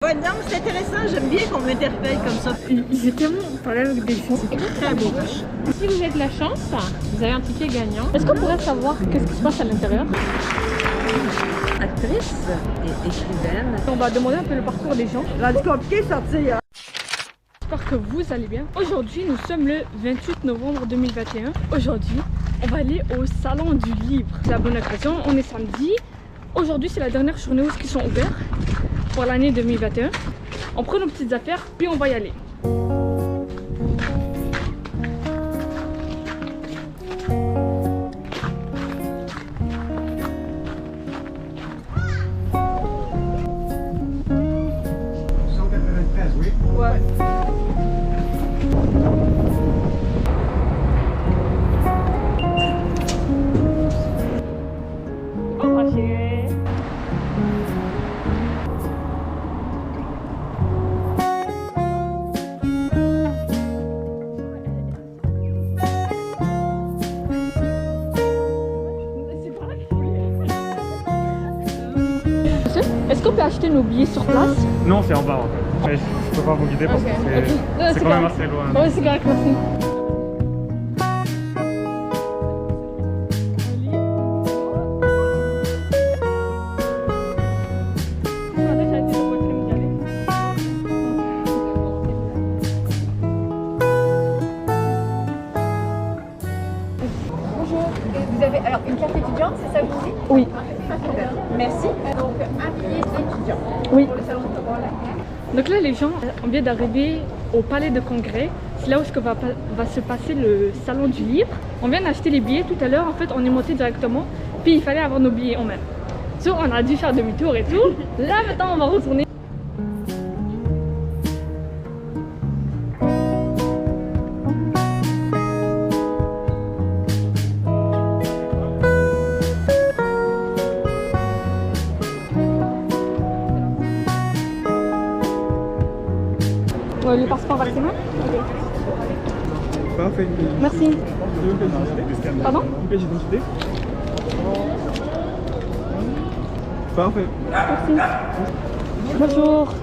Ouais, non, c'est intéressant, j'aime bien qu'on m'interpelle comme ça. J'ai tellement parlé avec des gens. C'est très beau. Si vous avez de la chance, vous avez un ticket gagnant. Est-ce qu'on pourrait savoir qu'est-ce qui se passe à l'intérieur? Actrice et écrivaine. On va demander un peu le parcours des gens. Rendu compliqué de sortir. J'espère que vous allez bien. Aujourd'hui, nous sommes le 28 novembre 2021. Aujourd'hui, on va aller au salon du livre. C'est la bonne occasion, on est samedi. Aujourd'hui, c'est la dernière journée où ils sont ouverts pour l'année 2021. On prend nos petites affaires, puis on va y aller. Oui. Ouais. Est-ce qu'on peut acheter nos billets sur place? Non, c'est en bas en fait. Mais je peux pas vous guider parce que c'est quand même assez loin. Oui, c'est correct, merci. Bonjour, vous avez alors une carte étudiante, c'est ça que vous dites? Oui. Merci. Donc un billet étudiant. Oui. Le salon de Laurent. Donc là, les gens, on vient d'arriver au palais de congrès. C'est là où va se passer le salon du livre. On vient d'acheter les billets tout à l'heure. En fait, on est monté directement. Puis il fallait avoir nos billets en main. So, on a dû faire demi-tour et tout. Là, maintenant, on va retourner. Le passeport vaccinal? Parfait. Merci. Pardon? Une pièce d'identité. Parfait. Merci. Bonjour.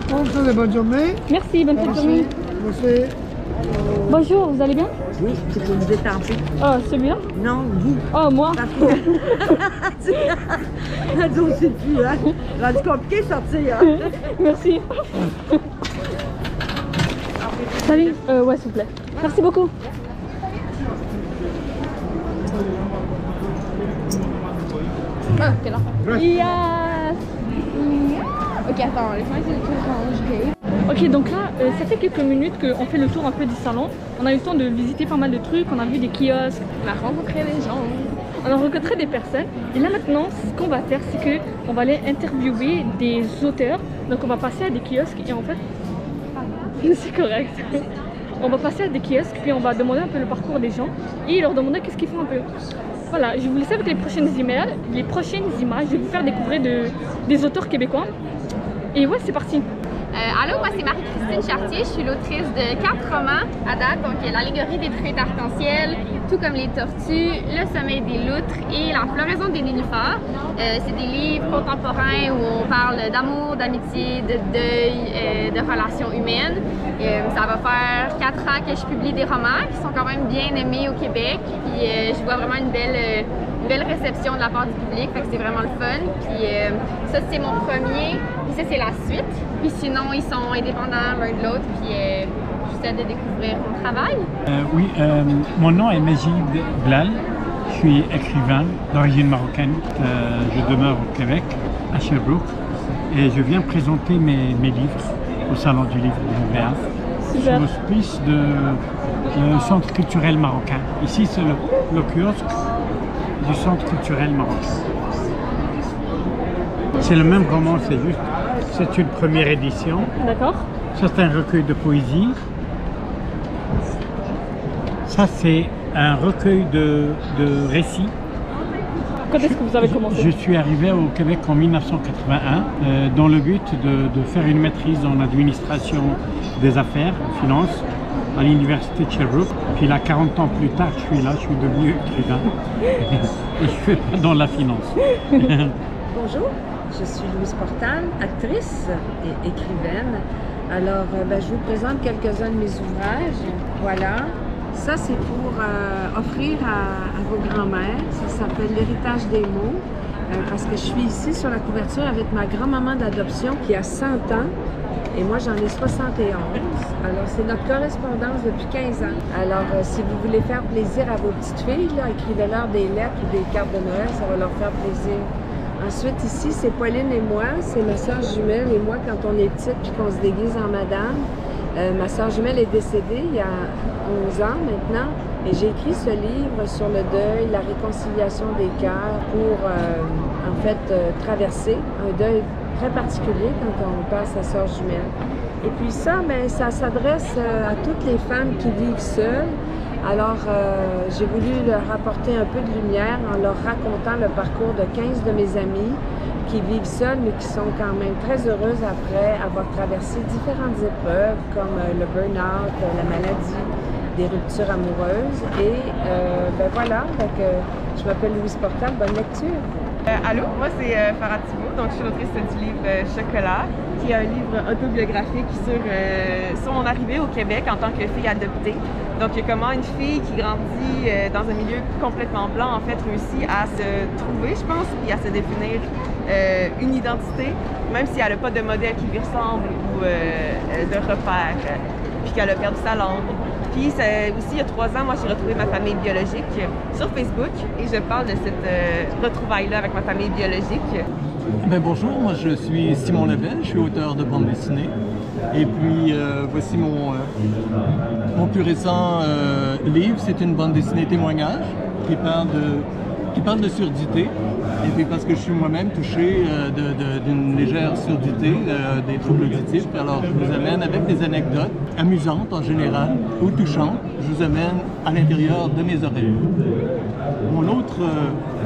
Bonjour, bonne journée. Merci, bonne fête de journée. Merci. Bonjour, vous allez bien? Oui, c'est pour vous étamper. Oh, c'est bien? Non, vous. Oh, moi? Parce que... on sait plus, hein. Rendu compliqué de sortir, hein. Merci. Salut. Ouais, s'il vous plaît. Merci beaucoup. Ah, t'es là. Yes. Ok, attends, laisse-moi essayer de changer. Ok, donc là, ça fait quelques minutes qu'on fait le tour un peu du salon. On a eu le temps de visiter pas mal de trucs. On a vu des kiosques. On a rencontré des gens. On a rencontré des personnes. Et là maintenant, ce qu'on va faire, c'est que on va aller interviewer des auteurs. Donc on va passer à des kiosques et en fait, c'est correct. On va passer à des kiosques puis on va demander un peu le parcours des gens et leur demander qu'est-ce qu'ils font un peu. Voilà, je vais vous laisser avec les prochaines images. Je vais vous faire découvrir des auteurs québécois. Et ouais, c'est parti. Allô, moi c'est Marie-Christine Chartier, je suis l'autrice de 4 romans à date, donc l'allégorie des traits arc-en-ciel, tout comme les tortues, le sommeil des loutres et la floraison des nénuphars. C'est des livres contemporains où on parle d'amour, d'amitié, de deuil, de relations humaines. Ça va faire 4 ans que je publie des romans qui sont quand même bien aimés au Québec, puis je vois vraiment une belle réception de la part du public, fait que c'est vraiment le fun. Puis ça c'est mon premier, puis ça c'est la suite. Puis sinon ils sont indépendants l'un de l'autre, puis je vous souhaite de découvrir mon travail. Oui, mon nom est Majid Blal, je suis écrivain d'origine marocaine, je demeure au Québec, à Sherbrooke, et je viens présenter mes livres au Salon du Livre de Montréal. Super. Sous l'auspice du Centre culturel marocain. Ici c'est le kiosque du Centre culturel marocain. C'est le même roman, c'est une première édition. D'accord. Ça c'est un recueil de poésie. Ça c'est un recueil de récits. Quand est-ce que vous avez commencé? Je suis arrivé au Québec en 1981 dans le but de faire une maîtrise en administration des affaires, en finance. à l'université de Sherbrooke. Puis là, 40 ans plus tard, je suis là, je suis devenu écrivain. Et je suis dans la finance. Bonjour, je suis Louise Portal, actrice et écrivaine. Alors, je vous présente quelques-uns de mes ouvrages. Voilà. Ça, c'est pour offrir à vos grands-mères. Ça s'appelle L'héritage des mots. Parce que je suis ici sur la couverture avec ma grand-maman d'adoption qui a 100 ans. Et moi, j'en ai 71. Alors, c'est notre correspondance depuis 15 ans. Alors, si vous voulez faire plaisir à vos petites filles, là, écrivez-leur des lettres ou des cartes de Noël, ça va leur faire plaisir. Ensuite, ici, c'est Pauline et moi. C'est ma soeur jumelle et moi quand on est petite puis qu'on se déguise en madame. Ma soeur jumelle est décédée il y a 11 ans maintenant. Et j'ai écrit ce livre sur le deuil, la réconciliation des cœurs pour, en fait, traverser un deuil très particulier quand on perd sa sœur jumelle. Et puis ça, ben, ça s'adresse à toutes les femmes qui vivent seules. Alors, j'ai voulu leur apporter un peu de lumière en leur racontant le parcours de 15 de mes amies qui vivent seules, mais qui sont quand même très heureuses après avoir traversé différentes épreuves comme le burn-out, la maladie, des ruptures amoureuses. Et ben voilà, donc, je m'appelle Louise Portal, bonne lecture. Allô, moi c'est Farah Thibault, donc je suis l'autrice du livre Chocolat, qui est un livre autobiographique sur mon arrivée au Québec en tant que fille adoptée. Donc comment une fille qui grandit dans un milieu complètement blanc en fait réussit à se trouver, je pense, et à se définir une identité, même si elle n'a pas de modèle qui lui ressemble ou de repère, puis qu'elle a perdu sa langue. Puis aussi, il y a 3 ans, moi, j'ai retrouvé ma famille biologique sur Facebook et je parle de cette retrouvaille-là avec ma famille biologique. Bonjour, moi je suis Simon Lebel, je suis auteur de bande dessinée. Et puis voici mon plus récent livre, c'est une bande dessinée témoignage qui parle de surdité. Et puis parce que je suis moi-même touché d'une légère surdité, des troubles auditifs, alors je vous amène avec des anecdotes amusantes en général ou touchantes, je vous amène à l'intérieur de mes oreilles. Mon autre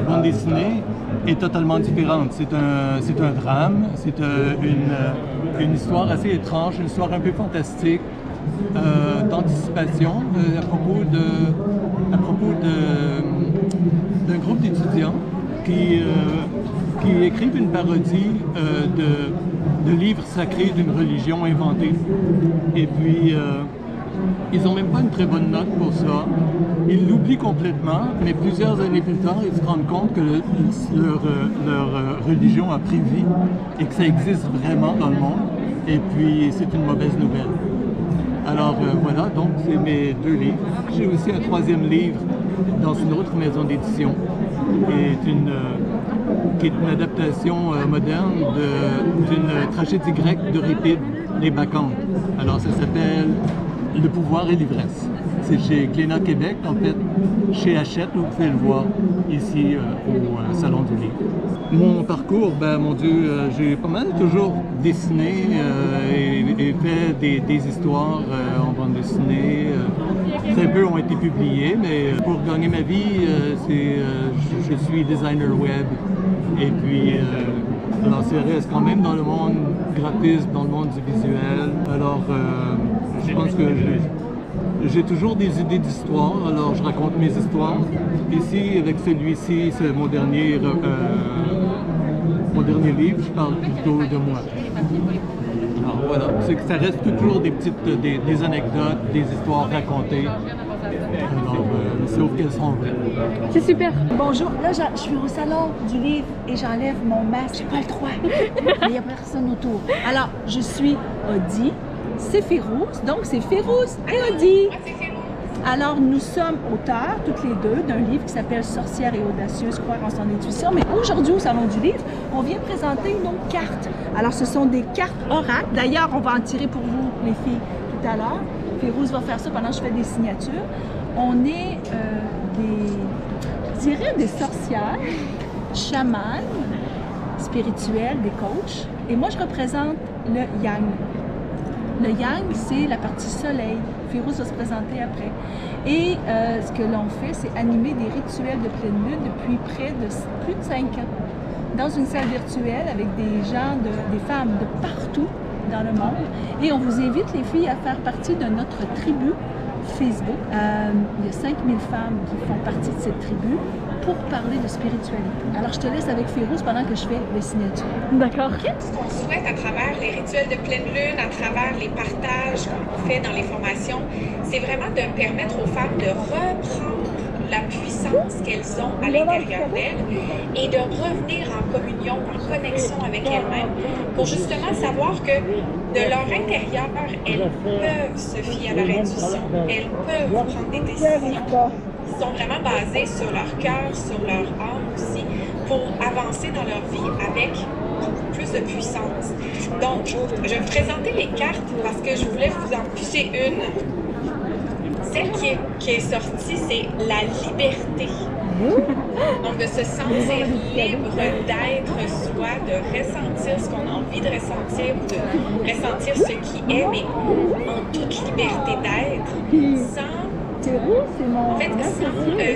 bande dessinée est totalement différente. C'est un drame, c'est une histoire assez étrange, une histoire un peu fantastique, d'anticipation à propos d'un groupe d'étudiants qui écrivent une parodie de livres sacrés d'une religion inventée. Et puis, ils n'ont même pas une très bonne note pour ça. Ils l'oublient complètement, mais plusieurs années plus tard, ils se rendent compte que leur religion a pris vie et que ça existe vraiment dans le monde. Et puis, c'est une mauvaise nouvelle. Alors voilà, donc c'est mes 2 livres. J'ai aussi un 3e livre dans une autre maison d'édition, qui est une adaptation moderne d'une tragédie grecque d'Euripide, Les Bacchantes. Alors ça s'appelle Le pouvoir et l'ivresse. C'est chez Glénat Québec, en fait, chez Hachette, vous pouvez le voir ici au Salon du Livre. Mon parcours, ben mon Dieu, j'ai pas mal toujours dessiné et fait des histoires en bande dessinée. Très peu ont été publiés, mais pour gagner ma vie, je suis designer web. Et puis, alors ça reste quand même dans le monde graphisme, dans le monde du visuel. Alors, je pense que j'ai toujours des idées d'histoire, alors je raconte mes histoires. Ici, avec celui-ci, c'est mon dernier livre, je parle plutôt de moi. Alors voilà, ça reste toujours des anecdotes, des histoires racontées. Alors, sauf qu'elles sont vraies. C'est super. Bonjour, là je suis au salon du livre et j'enlève mon masque, j'ai pas le droit, mais il n'y a personne autour. Alors, je suis Audi, c'est Férouz, donc c'est Férouz et Audi. Alors, nous sommes auteurs, toutes les deux, d'un livre qui s'appelle Sorcière et audacieuse, croire en son intuition. Mais aujourd'hui, au Salon du Livre, on vient présenter nos cartes. Alors, ce sont des cartes oracles. D'ailleurs, on va en tirer pour vous, les filles, tout à l'heure. Férouz va faire ça pendant que je fais des signatures. On est des sorcières, chamanes, spirituelles, des coachs. Et moi, je représente le yang. Le yang, c'est la partie soleil. Férouz va se présenter après. Et ce que l'on fait, c'est animer des rituels de pleine lune depuis près de plus de 5 ans. Dans une salle virtuelle avec des gens, des femmes de partout dans le monde. Et on vous invite, les filles, à faire partie de notre tribu Facebook. Il y a 5000 femmes qui font partie de cette tribu pour parler de spiritualité. Alors, je te laisse avec Férouz pendant que je fais les signatures. D'accord. Ce qu'on souhaite à travers les rituels de pleine lune, à travers les partages qu'on fait dans les formations, c'est vraiment de permettre aux femmes de reprendre la puissance qu'elles ont à l'intérieur d'elles et de revenir en communion, en connexion avec elles-mêmes pour justement savoir que de leur intérieur, elles peuvent se fier à leur intuition, elles peuvent prendre des décisions qui sont vraiment basées sur leur cœur, sur leur âme aussi, pour avancer dans leur vie avec beaucoup plus de puissance. Donc, je vais vous présenter les cartes parce que je voulais vous en piger une. Celle qui est sortie, c'est la liberté. Donc, de se sentir libre d'être soi, de ressentir ce qu'on a envie de ressentir, de ressentir ce qui est, mais en toute liberté d'être, sans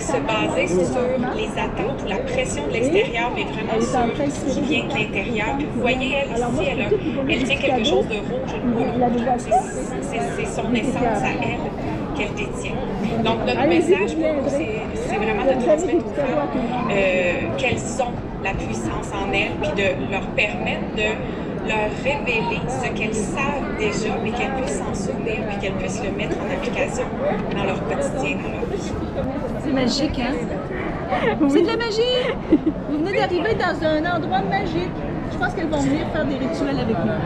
se baser sur les attentes ou la pression de l'extérieur, mais vraiment sur ce qui vient de l'intérieur. Vous voyez, elle ici, elle tient quelque chose de rouge, une boule. C'est son essence à elle qu'elle détient. Donc, notre message pour vous, c'est vraiment de transmettre aux femmes qu'elles ont la puissance en elles, puis de leur permettre de leur révéler ce qu'elles savent déjà, mais qu'elles puissent s'en souvenir, puis qu'elles puissent le mettre en application dans leur quotidien, dans leur vie. C'est magique, hein? C'est de la magie! Vous venez d'arriver dans un endroit magique. Je pense qu'elles vont venir faire des rituels avec nous.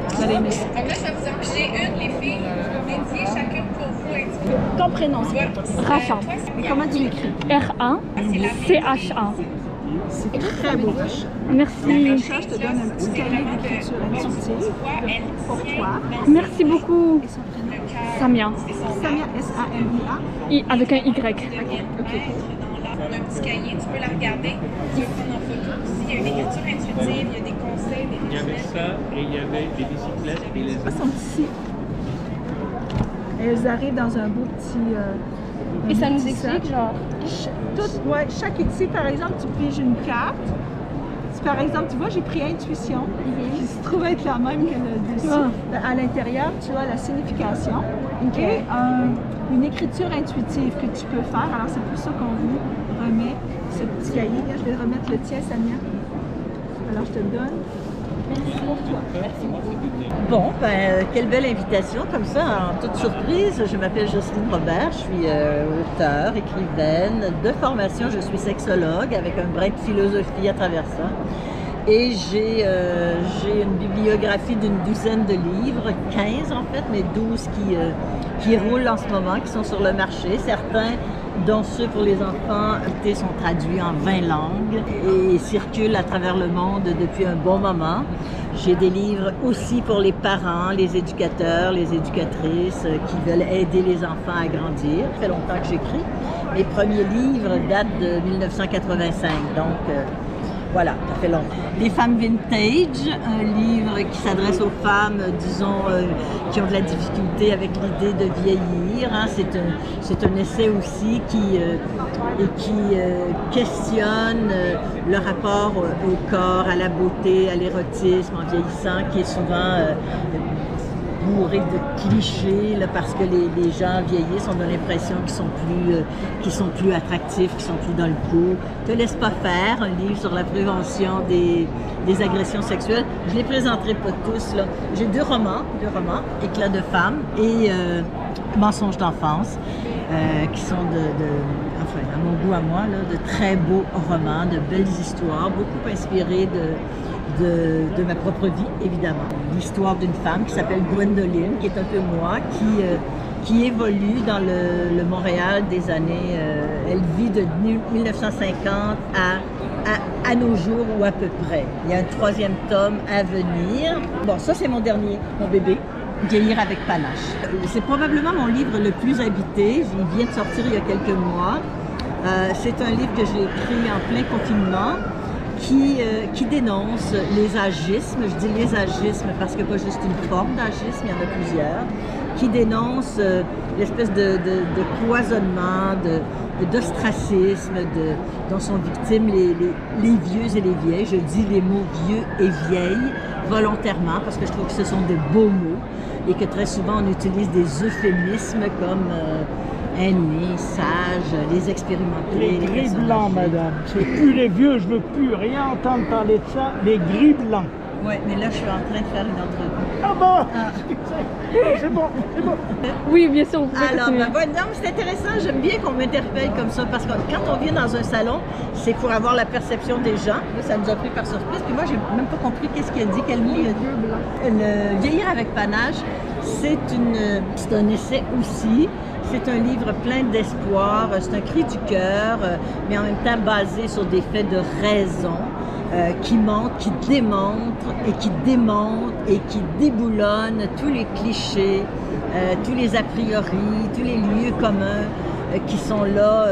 Vous allez aimer ça. Donc là, je vais vous en piger une, les filles, dédiées chacune pour vous. Ton prénom, c'est Racha. Et comment tu l'écris? R-A-C-H-A. C'est très beau. Merci. Racha, je te donne un petit cahier d'écriture intuitive pour toi. Merci beaucoup. Et son prénom? Samia. Samia, S-A-M-I-A. Avec un Y. On a un petit cahier, tu peux la regarder, tu peux prendre en photo aussi. Il y a une écriture intuitive, il y a des conseils, des Il y avait ça et il y avait les bicyclettes et les... Elles sont ici. Elles arrivent dans un beau petit... Et ça nous explique, genre... Chaque ici, par exemple, tu piges une carte. Par exemple, tu vois, j'ai pris intuition, qui se trouve être la même que le dessus. À l'intérieur, tu as la signification et une écriture intuitive que tu peux faire. Alors, c'est pour ça qu'on vous remet ce petit cahier. Là, je vais remettre le tien, Samia. Alors, je te le donne. Merci pour toi. Merci beaucoup. Bon, quelle belle invitation, comme ça, en toute surprise. Je m'appelle Jocelyne Robert, je suis auteure, écrivaine. De formation, je suis sexologue avec un brin de philosophie à travers ça. Et j'ai une bibliographie d'une douzaine de livres, 15 en fait, mais 12 qui roulent en ce moment, qui sont sur le marché. Certains, dont ceux pour les enfants, sont traduits en 20 langues et circulent à travers le monde depuis un bon moment. J'ai des livres aussi pour les parents, les éducateurs, les éducatrices qui veulent aider les enfants à grandir. Ça fait longtemps que j'écris. Mes premiers livres datent de 1985, donc voilà, ça fait longtemps. Les femmes vintage, un livre qui s'adresse aux femmes, disons, qui ont de la difficulté avec l'idée de vieillir. Hein. C'est un essai aussi qui questionne le rapport au corps, à la beauté, à l'érotisme en vieillissant, qui est souvent bourré de clichés là, parce que les gens vieillissent, on a l'impression qu'ils sont plus attractifs, qu'ils sont plus dans le coup. Te laisse pas faire, un livre sur la prévention des agressions sexuelles. Je les présenterai pas tous là. J'ai deux romans, Éclat de femme et Mensonges d'enfance, qui sont enfin, à mon goût à moi, là, de très beaux romans, de belles histoires, beaucoup inspirés de ma propre vie, évidemment. L'histoire d'une femme qui s'appelle Gwendoline, qui est un peu moi, qui évolue dans le Montréal des années... elle vit de 1950 à nos jours ou à peu près. Il y a un troisième tome à venir. Bon, ça c'est mon dernier, mon bébé. Vieillir avec panache. C'est probablement mon livre le plus habité. Il vient de sortir il y a quelques mois. C'est un livre que j'ai écrit en plein confinement qui dénonce les agismes. Je dis les agismes parce que pas juste une forme d'agisme, il y en a plusieurs. Qui dénonce l'espèce de cloisonnement, d'ostracisme dont sont victimes les vieux et les vieilles. Je dis les mots vieux et vieilles volontairement parce que je trouve que ce sont de beaux mots. et que très souvent on utilise des euphémismes comme aînés, sages, les expérimentés. Les gris blancs, madame. C'est plus les vieux, je veux plus rien entendre parler de ça. Les gris blancs. Oui, mais là, je suis en train de faire une entrevue. Ah bon? C'est bon, c'est bon. Oui, bien sûr. Vous pouvez Alors, continuer. non, c'est intéressant. J'aime bien qu'on m'interpelle comme ça parce que quand on vient dans un salon, c'est pour avoir la perception des gens. Là, ça nous a pris par surprise. Puis moi, j'ai même pas compris qu'est-ce qu'il a dit, quel mot il a dit. Le Vieillir avec panache, c'est un essai aussi. C'est un livre plein d'espoir. C'est un cri du cœur, mais en même temps basé sur des faits de raison. Qui montre, qui démontre et qui démonte et qui déboulonne tous les clichés, tous les a priori, tous les lieux communs qui sont là,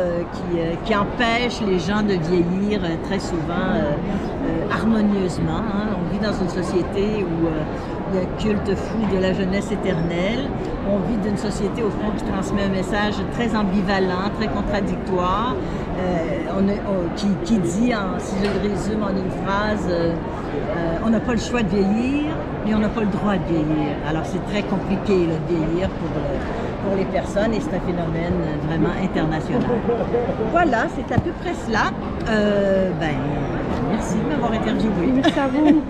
qui empêchent les gens de vieillir très souvent harmonieusement. Hein. On vit dans une société où il y a un culte fou de la jeunesse éternelle. On vit d'une société, au fond, qui transmet un message très ambivalent, très contradictoire, qui dit, si je le résume en une phrase, on n'a pas le choix de vieillir, mais on n'a pas le droit de vieillir. Alors, c'est très compliqué là, de vieillir pour les personnes et c'est un phénomène vraiment international. Voilà, c'est à peu près cela. Merci de m'avoir interviewé. Merci à vous.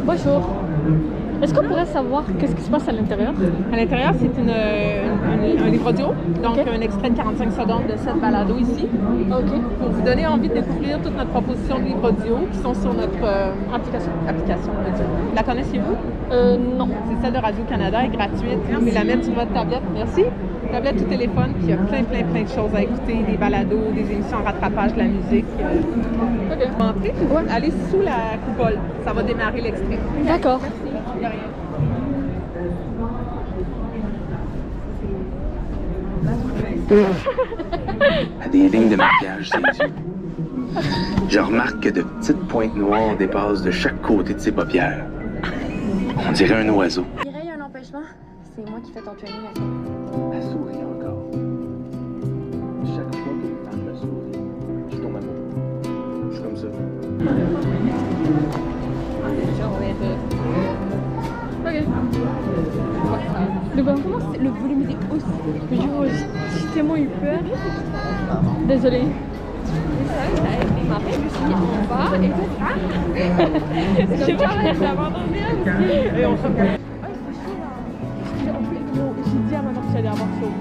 Bonjour. Est-ce qu'on pourrait savoir qu'est-ce qui se passe à l'intérieur? À l'intérieur, c'est un livre audio, donc un extrait de 45 secondes de cette balado ici. OK. Pour vous donner envie de découvrir toute notre proposition de livres audio qui sont sur notre application audio. La connaissez-vous? Non. C'est celle de Radio-Canada, elle est gratuite. Vous pouvez la mettre sur votre tablette. Merci. Tablette ou téléphone, puis il y a plein de choses à écouter, des balados, des émissions en rattrapage, de la musique. OK. Entrez, allez sous la coupole. Ça va démarrer l'extrait. D'accord. De rien. À des lignes de maquillage, ses yeux. Je remarque que de petites pointes noires dépassent de chaque côté de ses paupières. On dirait un oiseau. Mireille a un empêchement. C'est moi qui fais ton training à ça. Elle sourit encore. Chaque fois qu'une femme me sourit, je tombe amoureux. Je suis comme ça. OK. Comment le volume était aussi? J'ai tellement eu peur. Désolée. Ça a été marrant, je me suis mis en bas et tout. C'est pas vrai, je l'abandonne. Et on se J'ai dit à maman que j'allais avoir chaud.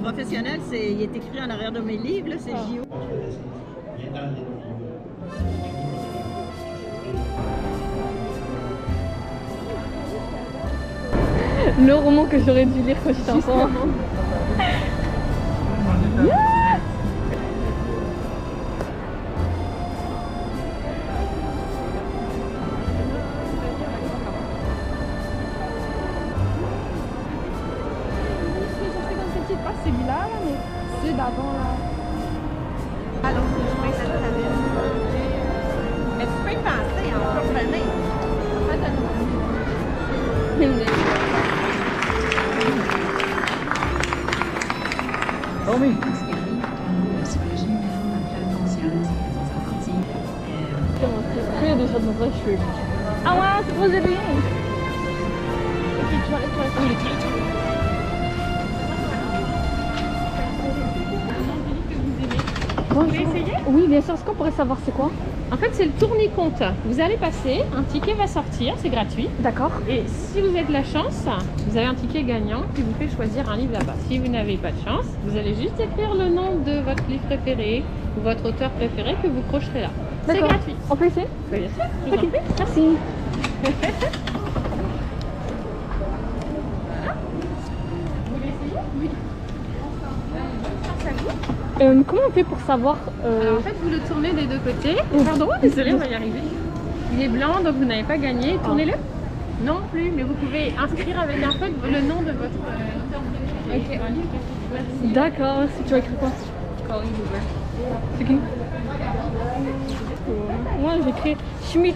Professionnel, il est écrit en arrière de mes livres, c'est JO. Le roman que j'aurais dû lire quand j'étais enfant. C'est celui-là, là, mais ceux d'avant, là. Alors, je mets cette cabine. Mais tu peux y penser, en comprenez. Attends-nous. Après, il y a des choses dans vrai, je suis. Ah ouais, c'est trop joli! Ok, tu vas aller. Vous voulez essayer? Oui, bien sûr. Est-ce qu'on pourrait savoir c'est quoi? En fait, c'est le tourné-compte. Vous allez passer, un ticket va sortir, c'est gratuit. D'accord. Et si vous avez de la chance, vous avez un ticket gagnant qui vous fait choisir un livre là-bas. Si vous n'avez pas de chance, vous allez juste écrire le nom de votre livre préféré ou votre auteur préféré que vous crocherez là. C'est gratuit. On peut essayer? Oui, bien sûr. Je vous en Ok, prie. merci. Comment on fait pour savoir Alors en fait, vous le tournez des deux côtés. Pardon, désolé, on va y arriver. Il est blanc, donc vous n'avez pas gagné. Tournez-le. Non plus, mais vous pouvez inscrire avec en fait le nom de votre ok, un livre. Merci. D'accord, merci. Tu vas écrire quoi? Corinne Hoover. C'est qui? Moi, j'écris Schmitt.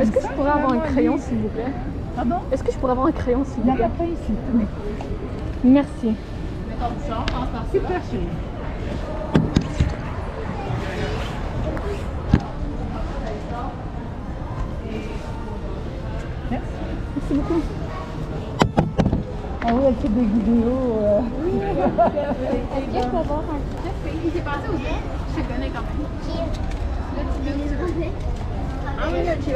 Est-ce que je pourrais avoir un crayon, s'il vous plaît? Pardon? Est-ce que je pourrais avoir un crayon, s'il vous plaît? Il n'y en a pas ici. Merci. Super chérie. Merci beaucoup. Ah oui, elle fait des vidéos. Est-ce que je peux avoir un café? Il s'est passé au bien? Je te connais quand même.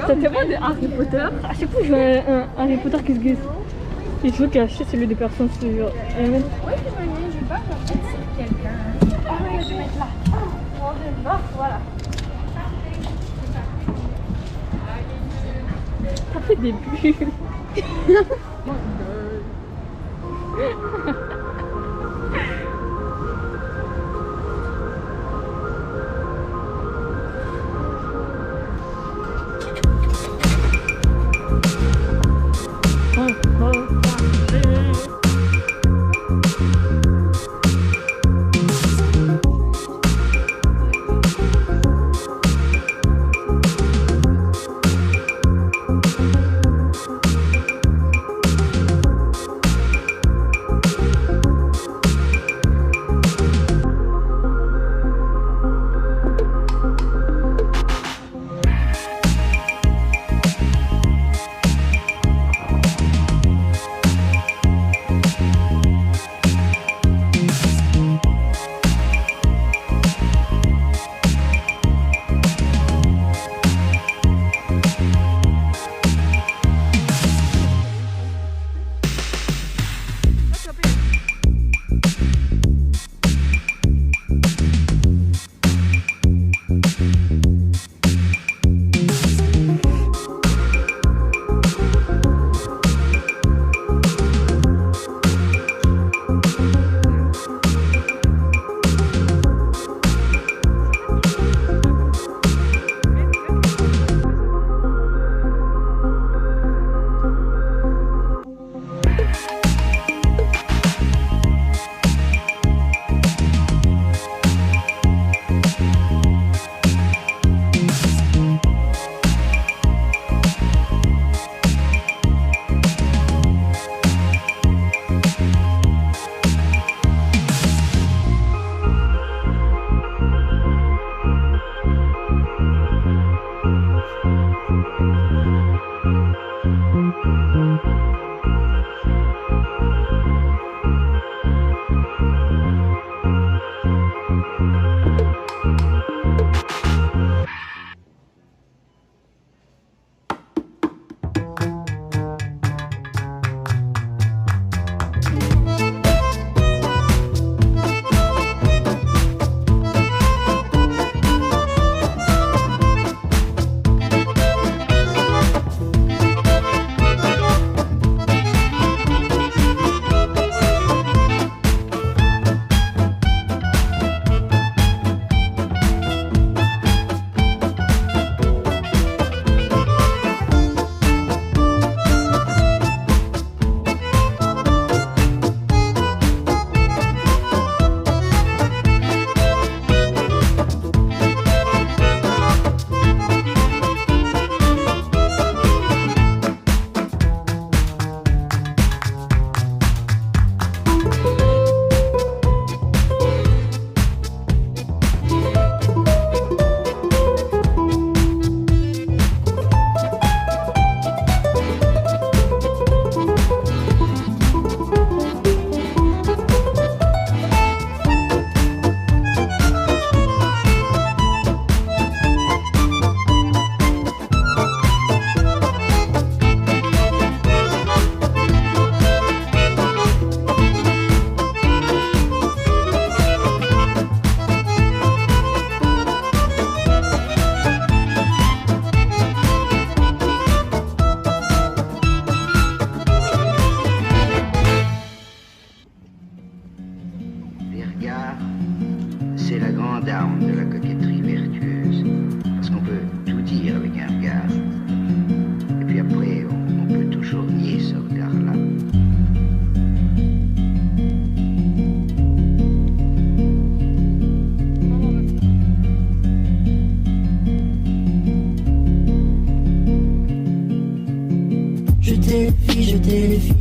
Ça te va de Harry Potter? À chaque fois, je veux un Harry Potter qui se glisse. Et je veux cacher celui des personnes sur Oui, je veux pas, je vais peut-être sur quelqu'un. Ah oui, je vais mettre là. Oh, je vais voir, voilà. T'as fait des bulles.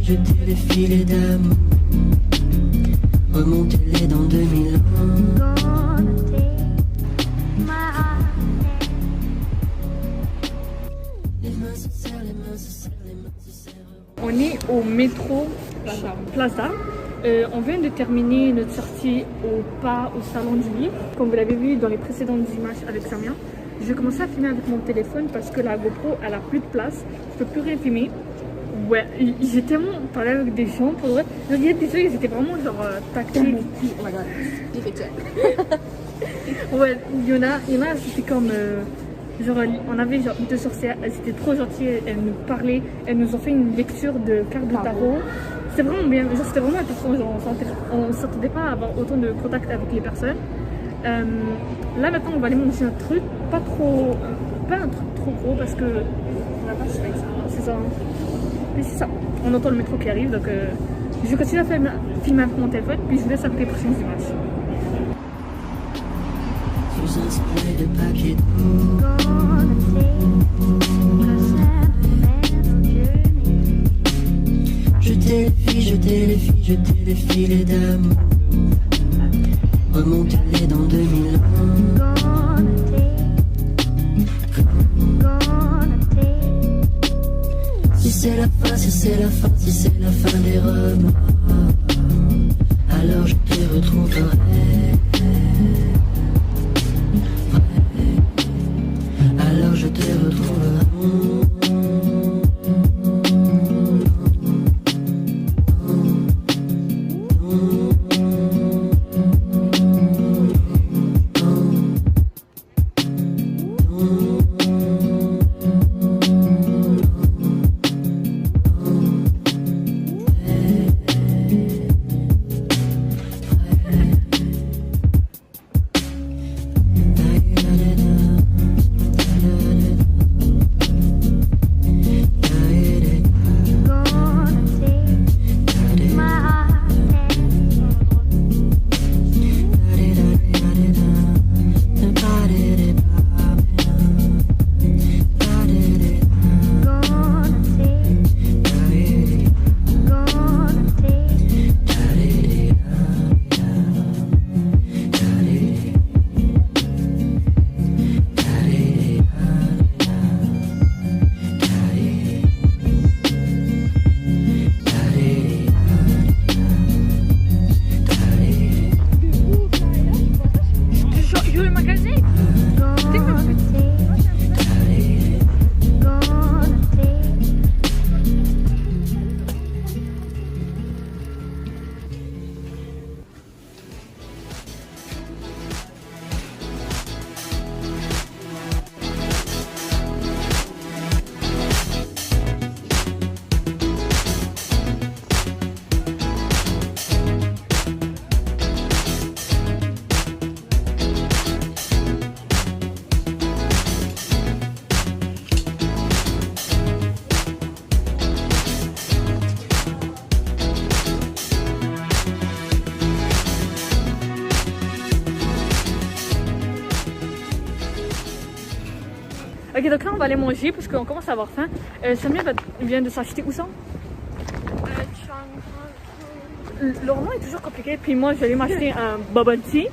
jeter les filets d'amour. Remontez-les dans 2000 ans. Les mains se serrent, les mains se serrent, les mains se serrent. On est au métro Plaza. On vient de terminer notre sortie au pas au salon du livre. Comme vous l'avez vu dans les précédentes images avec Samia, je vais commencer à filmer avec mon téléphone parce que la GoPro elle a plus de place. Je peux plus rien filmer. Ouais, j'ai tellement parlé avec des gens pour vrai. Il y a des trucs, ils étaient vraiment genre tactiles. Oh my god. Ouais, il y en a c'était comme genre on avait genre 2 sorcières, elles étaient trop gentilles, elles nous parlaient, elles nous ont fait une lecture de cartes de tarot. C'était vraiment bien, genre c'était vraiment intéressant, genre on s'attendait pas à avoir autant de contact avec les personnes. Là maintenant on va aller manger un truc, pas un truc trop gros parce que on n'a pas de space, c'est ça. Mais c'est ça, on entend le métro qui arrive donc je vais continuer à filmer avec mon téléphone puis je vous laisse avec les prochaines images. Sous un spray de papier jetez les filles, jetez les filets d'amour. Remontez-les dans 2000 ans. Si c'est la fin, si c'est la fin, si c'est la fin des romans, alors je te retrouverai. Alors je te retrouverai. Ok, donc là on va aller manger parce qu'on commence à avoir faim. Samia vient de s'acheter où ça? Le roman est toujours compliqué, puis moi je vais aller m'acheter un bubble tea.